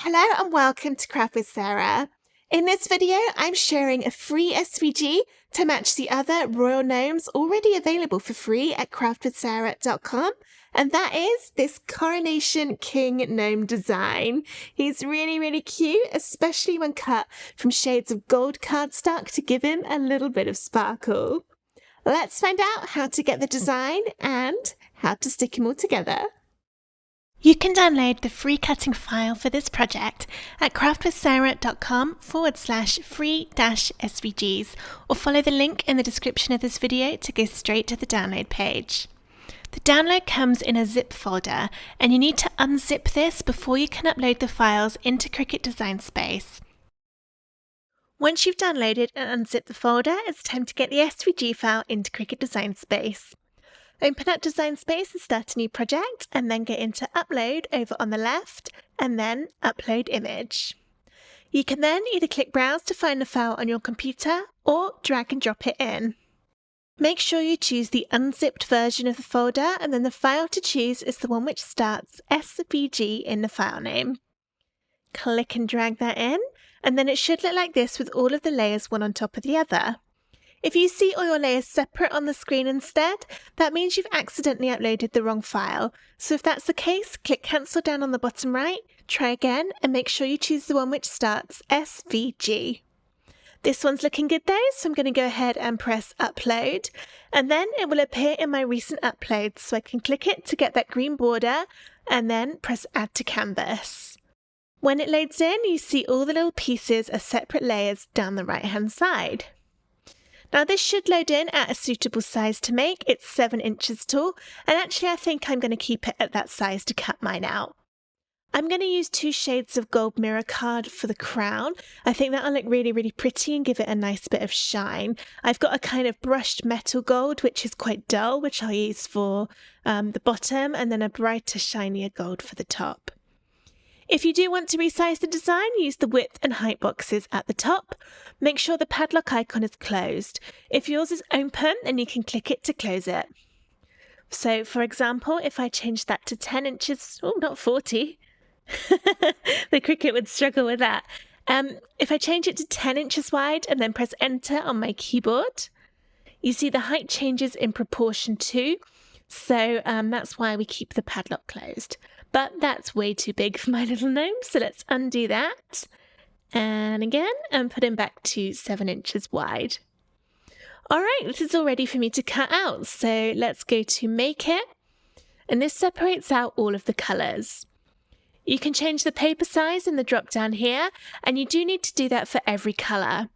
Hello and welcome to Craft with Sarah. In this video, I'm sharing a free SVG to match the other royal gnomes already available for free at craftwithsarah.com, and that is this Coronation King gnome design. He's really cute, especially when cut from shades of gold cardstock to give him a little bit of sparkle. Let's find out how to get the design and how to stick him all together. You can download the free cutting file for this project at craftwithsarah.com/free-SVGs or follow the link in the description of this video to go straight to the download page. The download comes in a zip folder and you need to unzip this before you can upload the files into Cricut Design Space. Once you've downloaded and unzipped the folder, it's time to get the SVG file into Cricut Design Space. Open up Design Space and start a new project, and then get into Upload over on the left, and then Upload Image. You can then either click Browse to find the file on your computer, or drag and drop it in. Make sure you choose the unzipped version of the folder, and then the file to choose is the one which starts SVG in the file name. Click and drag that in, and then it should look like this with all of the layers one on top of the other. If you see all your layers separate on the screen instead, that means you've accidentally uploaded the wrong file. So if that's the case, click Cancel down on the bottom right, try again, and make sure you choose the one which starts SVG. This one's looking good though, so I'm going to go ahead and press Upload, and then it will appear in my recent uploads, so I can click it to get that green border, and then press Add to Canvas. When it loads in, you see all the little pieces as separate layers down the right-hand side. Now this should load in at a suitable size to make. It's 7 inches tall, and actually I think I'm going to keep it at that size to cut mine out. I'm going to use 2 shades of gold mirror card for the crown. I think that'll look really pretty and give it a nice bit of shine. I've got a kind of brushed metal gold which is quite dull, which I'll use for the bottom, and then a brighter shinier gold for the top. If you do want to resize the design, use the width and height boxes at the top. Make sure the padlock icon is closed. If yours is open, then you can click it to close it. So, for example, if I change that to 10 inches, oh, not 40. The Cricut would struggle with that. If I change it to 10 inches wide and then press Enter on my keyboard, you see the height changes in proportion too. So that's why we keep the padlock closed. But that's way too big for my little gnome, so let's undo that. And again, and put him back to 7 inches wide. Alright, this is all ready for me to cut out, so let's go to Make It. And this separates out all of the colours. You can change the paper size in the drop down here, and you do need to do that for every colour.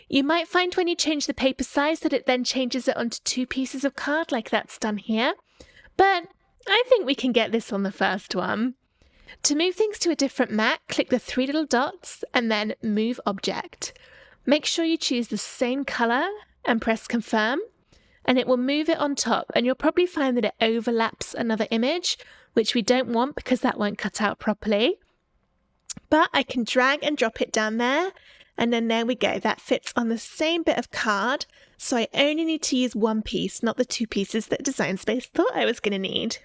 You might find when you change the paper size that it then changes it onto 2 pieces of card, like that's done here. But I think we can get this on the first one. To move things to a different mat, click the 3 little dots and then Move Object. Make sure you choose the same colour and press Confirm, and it will move it on top, and you'll probably find that it overlaps another image, which we don't want because that won't cut out properly. But I can drag and drop it down there, and then there we go. That fits on the same bit of card, so I only need to use 1 piece, not the 2 pieces that Design Space thought I was going to need.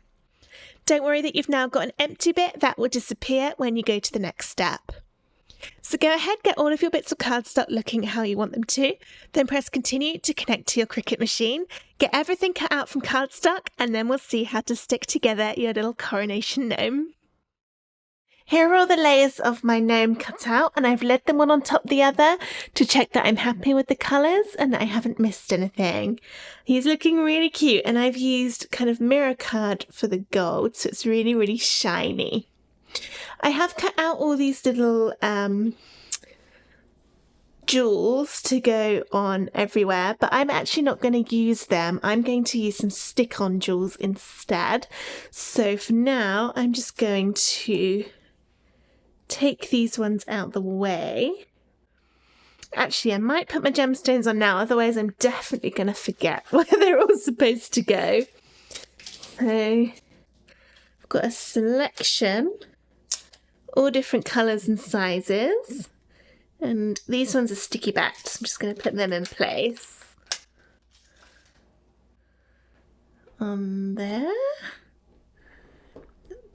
Don't worry that you've now got an empty bit, that will disappear when you go to the next step. So go ahead, get all of your bits of cardstock looking how you want them to, then press Continue to connect to your Cricut machine, get everything cut out from cardstock, and then we'll see how to stick together your little coronation gnome. Here are all the layers of my gnome cut out, and I've laid them one on top of the other to check that I'm happy with the colours and that I haven't missed anything. He's looking really cute, and I've used kind of mirror card for the gold, so it's really shiny. I have cut out all these little jewels to go on everywhere, but I'm actually not going to use them. I'm going to use some stick-on jewels instead. So for now, I'm just going to take these ones out the way. Actually, I might put my gemstones on now, otherwise I'm definitely going to forget where they're all supposed to go. So I've got a selection, all different colours and sizes, and these ones are sticky backed, so I'm just going to put them in place. On there.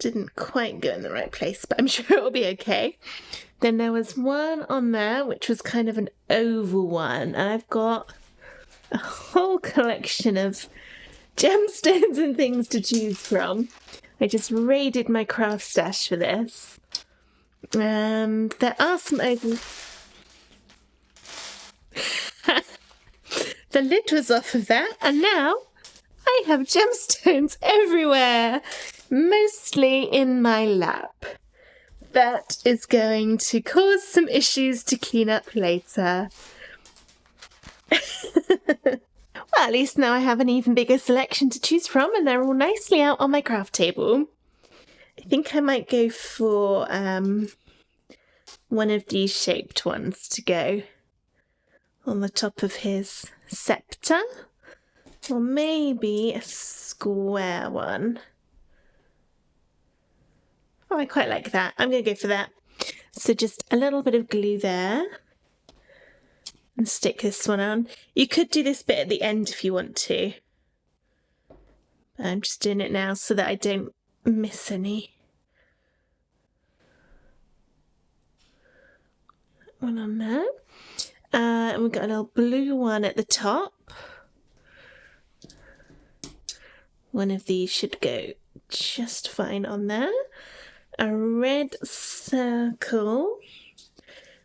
didn't quite go in the right place, but I'm sure it'll be okay. Then there was one on there, which was kind of an oval one, and I've got a whole collection of gemstones and things to choose from. I just raided my craft stash for this. And there are some oval... The lid was off of that, and now I have gemstones everywhere, mostly in my lap. That is going to cause some issues to clean up later. Well, at least now I have an even bigger selection to choose from, and they're all nicely out on my craft table. I think I might go for one of these shaped ones to go on the top of his scepter, or maybe a square one. Oh, I quite like that. I'm going to go for that. So just a little bit of glue there. And stick this one on. You could do this bit at the end if you want to. But I'm just doing it now so that I don't miss any. One on there. And we've got a little blue one at the top. One of these should go just fine on there. A red circle.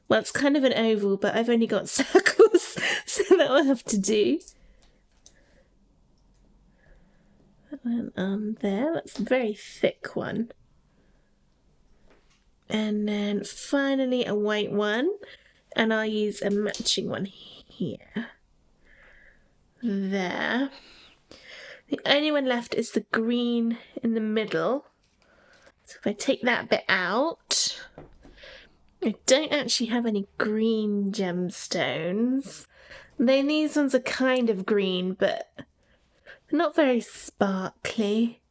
Well, it's kind of an oval, but I've only got circles, so that will have to do. That one on there, that's a very thick one. And then finally a white one, and I'll use a matching one here. There. The only one left is the green in the middle. So if I take that bit out... I don't actually have any green gemstones. Then these ones are kind of green, but they're not very sparkly.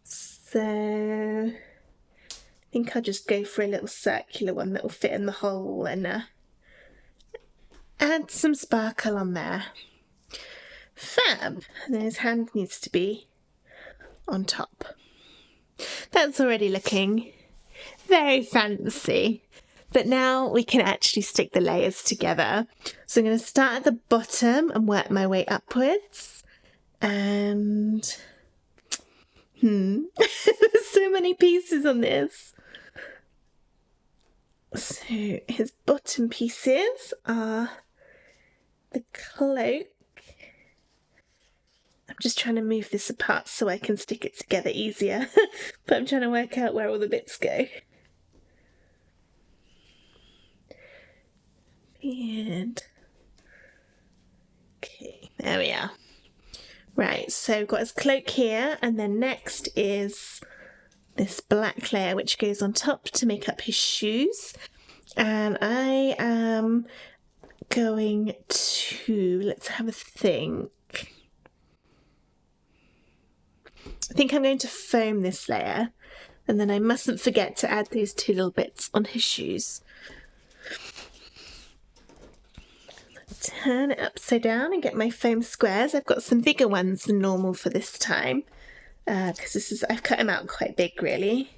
So I think I'll just go for a little circular one that will fit in the hole and add some sparkle on there. Fab! And then his hand needs to be on top. That's already looking very fancy. But now we can actually stick the layers together. So I'm going to start at the bottom and work my way upwards. And... there's so many pieces on this. So his bottom pieces are the cloak. I'm just trying to move this apart so I can stick it together easier. But I'm trying to work out where all the bits go. And okay, there we are. Right, so we've got his cloak here, and then next is this black layer which goes on top to make up his shoes. And I am going to, let's have a think. I think I'm going to foam this layer, and then I mustn't forget to add those two little bits on his shoes. Turn it upside down and get my foam squares. I've got some bigger ones than normal for this time, because I've cut them out quite big really.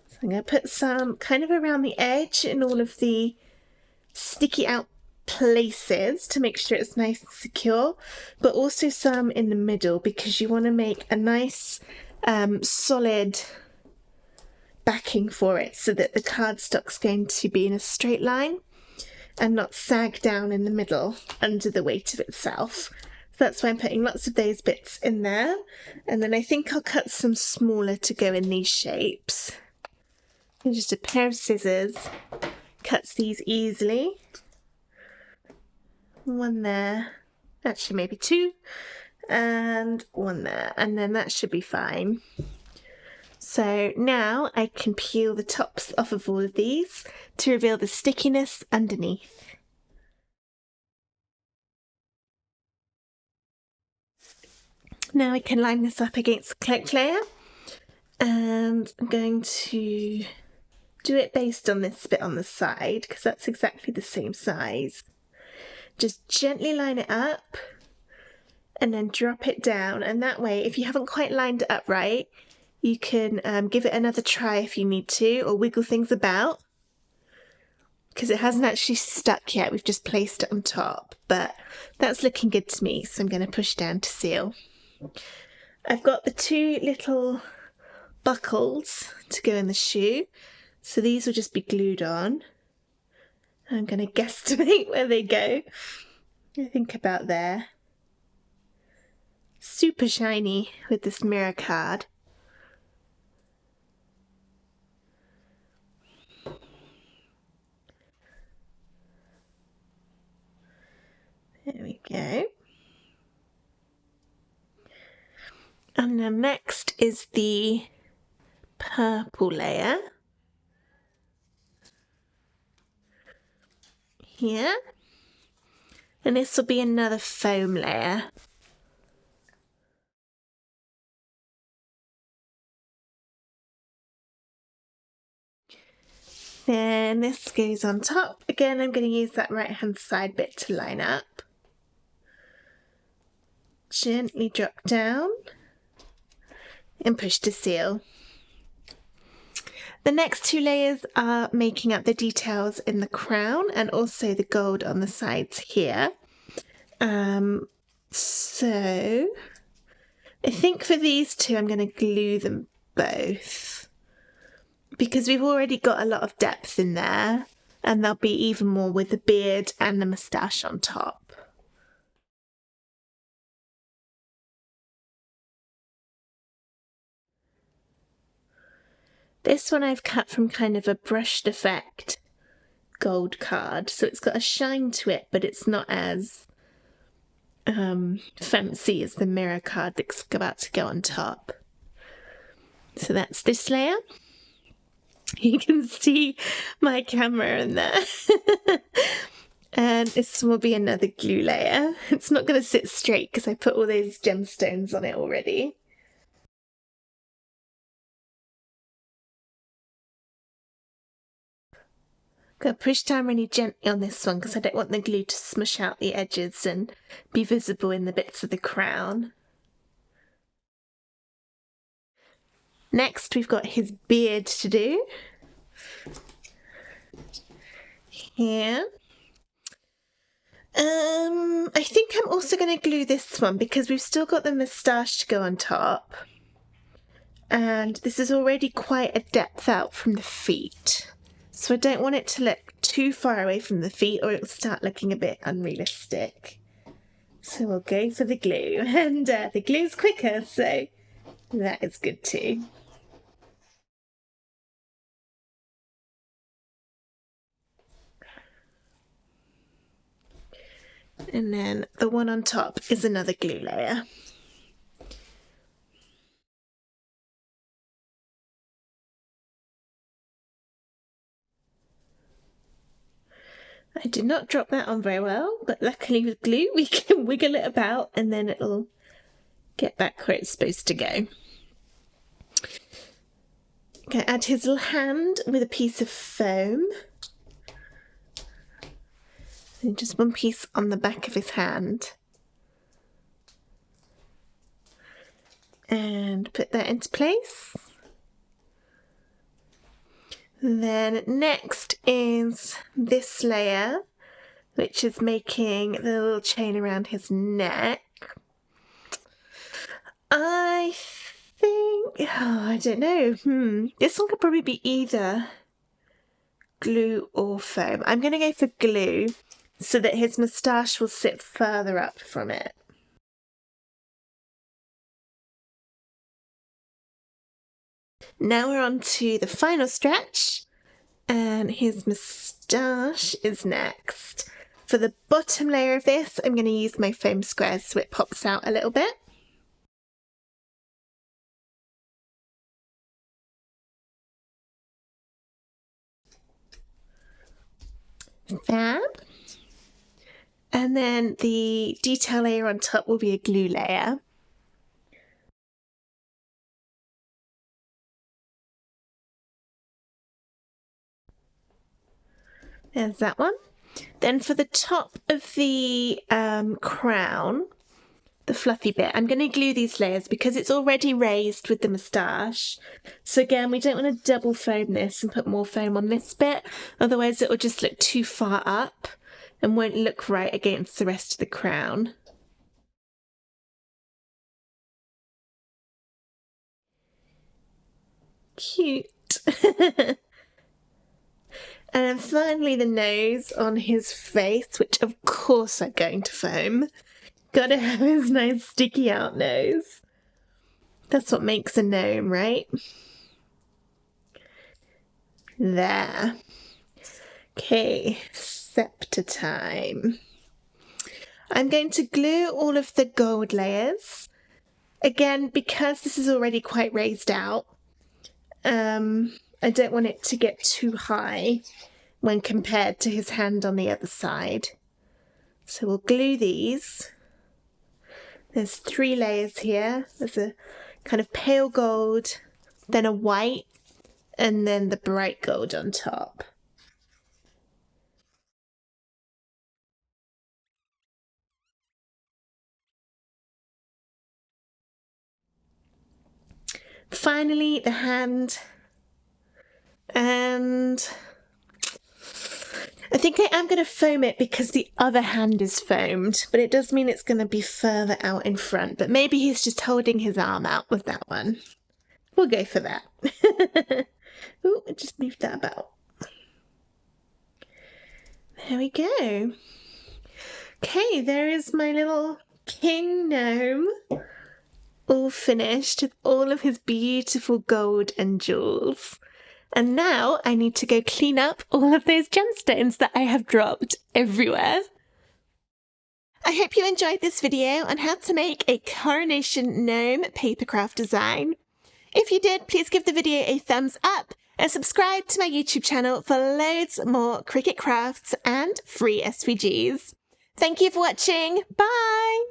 So I'm going to put some kind of around the edge in all of the sticky out places to make sure it's nice and secure, but also some in the middle because you want to make a nice solid backing for it so that the cardstock's going to be in a straight line and not sag down in the middle under the weight of itself. So that's why I'm putting lots of those bits in there, and then I think I'll cut some smaller to go in these shapes. And just a pair of scissors cuts these easily. One there, actually maybe two, and one there, and then that should be fine. So now I can peel the tops off of all of these to reveal the stickiness underneath. Now I can line this up against the cloak layer, and I'm going to do it based on this bit on the side because that's exactly the same size. Just gently line it up and then drop it down. And that way, if you haven't quite lined it up right, you can give it another try if you need to, or wiggle things about. Because it hasn't actually stuck yet, we've just placed it on top. But that's looking good to me, so I'm going to push down to seal. I've got the two little buckles to go in the shoe, so these will just be glued on. I'm going to guesstimate where they go. I think about there. Super shiny with this mirror card. There we go. And then next is the purple layer. Here. And this will be another foam layer. Then this goes on top. Again, I'm going to use that right hand side bit to line up. Gently drop down and push to seal. The next two layers are making up the details in the crown and also the gold on the sides here. So I think for these two I'm going to glue them both because we've already got a lot of depth in there, and there'll be even more with the beard and the moustache on top. This one I've cut from kind of a brushed effect gold card, so it's got a shine to it, but it's not as fancy as the mirror card that's about to go on top. So that's this layer. You can see my camera in there. And this will be another glue layer. It's not going to sit straight because I put all those gemstones on it already. Gonna push down really gently on this one because I don't want the glue to smush out the edges and be visible in the bits of the crown. Next we've got his beard to do. Here. I think I'm also going to glue this one because we've still got the moustache to go on top. And this is already quite a depth out from the feet. So I don't want it to look too far away from the feet or it'll start looking a bit unrealistic. So we'll go for the glue. And the glue's quicker, so that is good too. And then the one on top is another glue layer. I did not drop that on very well, but luckily with glue we can wiggle it about and then it'll get back where it's supposed to go. I'm going to add his little hand with a piece of foam. And just one piece on the back of his hand. And put that into place. Then next is this layer, which is making the little chain around his neck. I think, I don't know, this one could probably be either glue or foam. I'm going to go for glue so that his moustache will sit further up from it. Now we're on to the final stretch, and his moustache is next. For the bottom layer of this, I'm going to use my foam squares so it pops out a little bit. Fab. And then the detail layer on top will be a glue layer. There's that one. Then for the top of the crown, the fluffy bit. I'm going to glue these layers because it's already raised with the moustache. So again, we don't want to double foam this and put more foam on this bit. Otherwise it will just look too far up and won't look right against the rest of the crown. Cute. And then finally the nose on his face, which of course I'm going to foam. Gotta have his nice sticky out nose. That's what makes a gnome, right? There. Okay, scepter time. I'm going to glue all of the gold layers. Again, because this is already quite raised out, I don't want it to get too high when compared to his hand on the other side. So we'll glue these. There's 3 layers here. There's a kind of pale gold, then a white, and then the bright gold on top. Finally, the hand. And I think I am going to foam it because the other hand is foamed, but it does mean it's going to be further out in front. But maybe he's just holding his arm out with that one. We'll go for that. Oh, I just moved that about. There we go. Okay, there is my little king gnome, all finished with all of his beautiful gold and jewels. And now I need to go clean up all of those gemstones that I have dropped everywhere. I hope you enjoyed this video on how to make a coronation gnome papercraft design. If you did, please give the video a thumbs up and subscribe to my YouTube channel for loads more Cricut crafts and free SVGs. Thank you for watching. Bye!